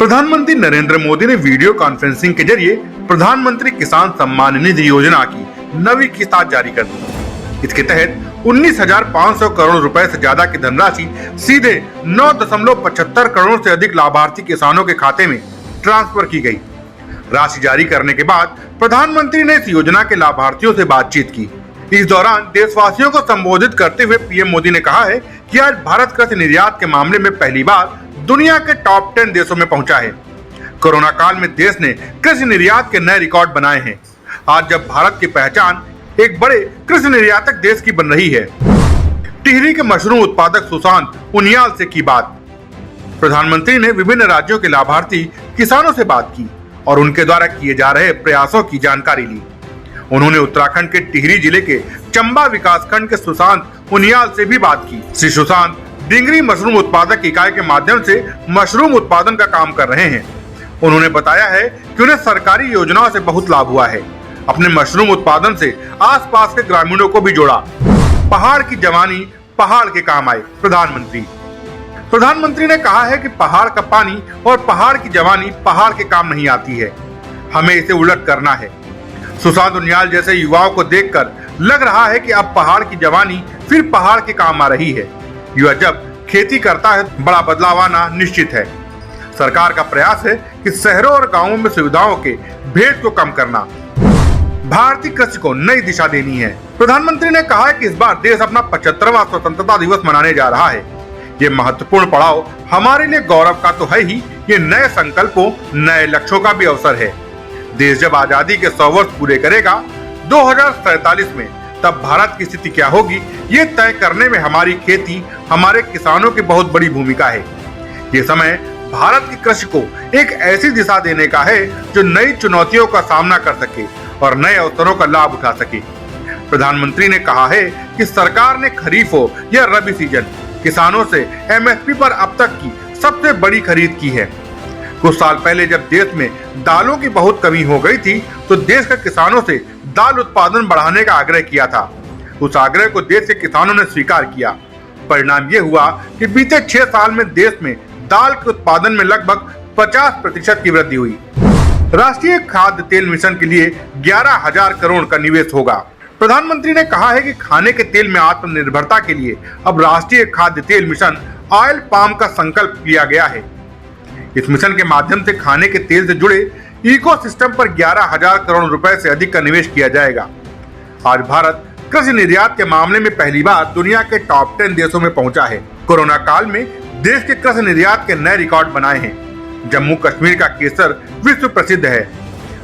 प्रधानमंत्री नरेंद्र मोदी ने video conferencing के जरिए प्रधानमंत्री किसान सम्मान निधि योजना की नवी किस्त आज जारी कर दी। इसके तहत 19,500 करोड़ रुपए से ज्यादा की धनराशि सीधे 9.75 करोड़ से अधिक लाभार्थी किसानों के खाते में ट्रांसफर की गई। राशि जारी करने के बाद प्रधानमंत्री ने इस योजना के लाभार्थियों से बातचीत की। इस दौरान देशवासियों को संबोधित करते हुए पीएम मोदी ने कहा है कि आज भारत कृषि निर्यात के मामले में पहली बार दुनिया के टॉप 10 देशों में पहुंचा है। कोरोना काल में देश ने कृषि निर्यात के नए रिकॉर्ड बनाए हैं। आज जब भारत की पहचान एक बड़े कृषि निर्यातक देश की बन रही है। टिहरी के मशरूम उत्पादक सुशांत उनियाल से की बात। प्रधानमंत्री ने विभिन्न राज्यों के लाभार्थी किसानों से बात की और उनके द्वारा किए जा रहे प्रयासों की जानकारी ली। उन्होंने उत्तराखंड के टिहरी जिले के चंबा विकासखंड के सुशांत उनियाल से भी बात की। श्री सुशांत डिंगरी मशरूम उत्पादक इकाई के माध्यम से मशरूम उत्पादन का काम कर रहे हैं। उन्होंने बताया है कि उन्हें सरकारी योजनाओं से बहुत लाभ हुआ है। अपने मशरूम उत्पादन से आसपास के ग्रामीणों को भी जोड़ा। पहाड़ की जवानी पहाड़ के काम आए। प्रधानमंत्री ने कहा है कि पहाड़ का पानी और पहाड़ की जवानी पहाड़ के काम नहीं आती है, हमें इसे उलट करना है। सुशांत उनियाल जैसे युवाओं को देखकर लग रहा है कि अब पहाड़ की जवानी फिर पहाड़ के काम आ रही है। युवा जब खेती करता है बड़ा बदलाव आना निश्चित है। सरकार का प्रयास है कि शहरों और गांवों में सुविधाओं के भेद को कम करना, भारतीय कृषि को नई दिशा देनी है। प्रधानमंत्री ने कहा है कि इस बार देश अपना 75वां स्वतंत्रता दिवस मनाने जा रहा है। ये महत्वपूर्ण पड़ाव हमारे लिए गौरव का तो है ही, ये नए संकल्पों नए लक्ष्यों का भी अवसर है। देश जब आजादी के 100 वर्ष पूरे करेगा 2047 में, तब भारत की स्थिति क्या होगी ये तय करने में हमारी खेती हमारे किसानों की बहुत बड़ी भूमिका है। ये समय भारत की कृषि को एक ऐसी दिशा देने का है जो नई चुनौतियों का सामना कर सके और नए अवसरों का लाभ उठा सके। प्रधानमंत्री ने कहा है कि सरकार ने खरीफ हो या रबी सीजन किसानों से एमएसपी पर अब तक की सबसे बड़ी खरीद की है। कुछ साल पहले जब देश में दालों की बहुत कमी हो गई थी तो देश के किसानों से दाल उत्पादन बढ़ाने का आग्रह किया था। उस आग्रह को देश के किसानों ने स्वीकार किया। परिणाम ये हुआ कि बीते 6 साल में देश में दाल के उत्पादन में लगभग 50% की वृद्धि हुई। राष्ट्रीय खाद्य तेल मिशन के लिए 11,000 करोड़ का निवेश होगा। प्रधानमंत्री ने कहा है कि खाने के तेल में आत्मनिर्भरता के लिए अब राष्ट्रीय खाद्य तेल मिशन ऑयल पाम का संकल्प लिया गया है। इस मिशन के माध्यम से खाने के तेल से जुड़े इकोसिस्टम पर 11,000 करोड़ रुपए से अधिक का निवेश किया जाएगा। आज भारत कृषि निर्यात के मामले में पहली बार दुनिया के टॉप 10 देशों में पहुंचा है। कोरोना काल में देश के कृषि निर्यात के नए रिकॉर्ड बनाए हैं। जम्मू कश्मीर का केसर विश्व प्रसिद्ध है।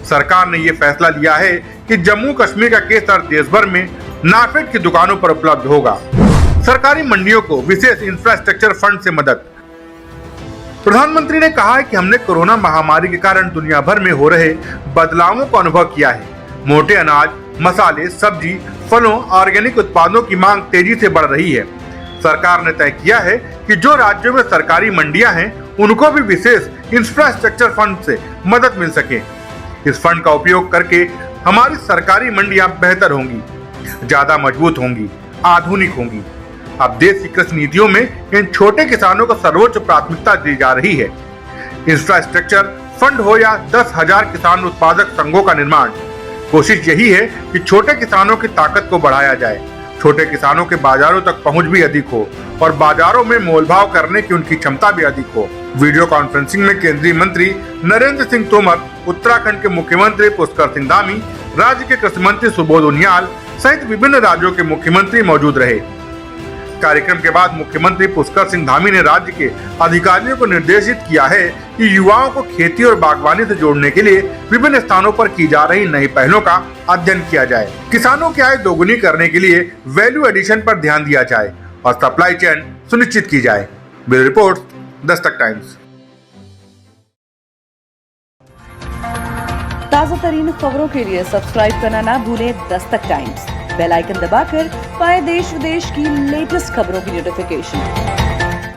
सरकार ने यह फैसला लिया है कि जम्मू कश्मीर का केसर देश भर में नाफेड की दुकानों पर उपलब्ध होगा। सरकारी मंडियों को विशेष इंफ्रास्ट्रक्चर फंड से मदद। प्रधानमंत्री ने कहा है कि हमने कोरोना महामारी के कारण दुनिया भर में हो रहे बदलावों को अनुभव किया है। मोटे अनाज, मसाले, सब्जी, फलों, ऑर्गेनिक उत्पादों की मांग तेजी से बढ़ रही है। सरकार ने तय किया है कि जो राज्यों में सरकारी मंडियां हैं उनको भी विशेष इंफ्रास्ट्रक्चर फंड से मदद मिल सके। इस फंड का उपयोग करके हमारी सरकारी मंडियां बेहतर होंगी, ज्यादा मजबूत होंगी, आधुनिक होंगी। अब देश की कृषि नीतियों में इन छोटे किसानों को सर्वोच्च प्राथमिकता दी जा रही है। इंफ्रास्ट्रक्चर फंड हो या 10,000 किसान उत्पादक संघों का निर्माण, कोशिश यही है कि छोटे किसानों की ताकत को बढ़ाया जाए, छोटे किसानों के बाजारों तक पहुंच भी अधिक हो और बाजारों में मोलभाव करने की उनकी क्षमता भी अधिक हो। वीडियो कॉन्फ्रेंसिंग में केंद्रीय मंत्री नरेंद्र सिंह तोमर, उत्तराखंड के मुख्यमंत्री पुष्कर सिंह धामी, राज्य के कृषि मंत्री सुबोध उनियाल सहित विभिन्न राज्यों के मुख्यमंत्री मौजूद रहे। कार्यक्रम के बाद मुख्यमंत्री पुष्कर सिंह धामी ने राज्य के अधिकारियों को निर्देशित किया है कि युवाओं को खेती और बागवानी से जोड़ने के लिए विभिन्न स्थानों पर की जा रही नई पहलों का अध्ययन किया जाए। किसानों की आय दोगुनी करने के लिए वैल्यू एडिशन पर ध्यान दिया जाए और सप्लाई चेन सुनिश्चित की जाए। Bureau report, Dastak times. ताजा तरीन खबरों के लिए सब्सक्राइब करना ना भूलें दस्तक टाइम्स। बेल आइकन दबाकर पाएं देश विदेश की लेटेस्ट खबरों की नोटिफिकेशन।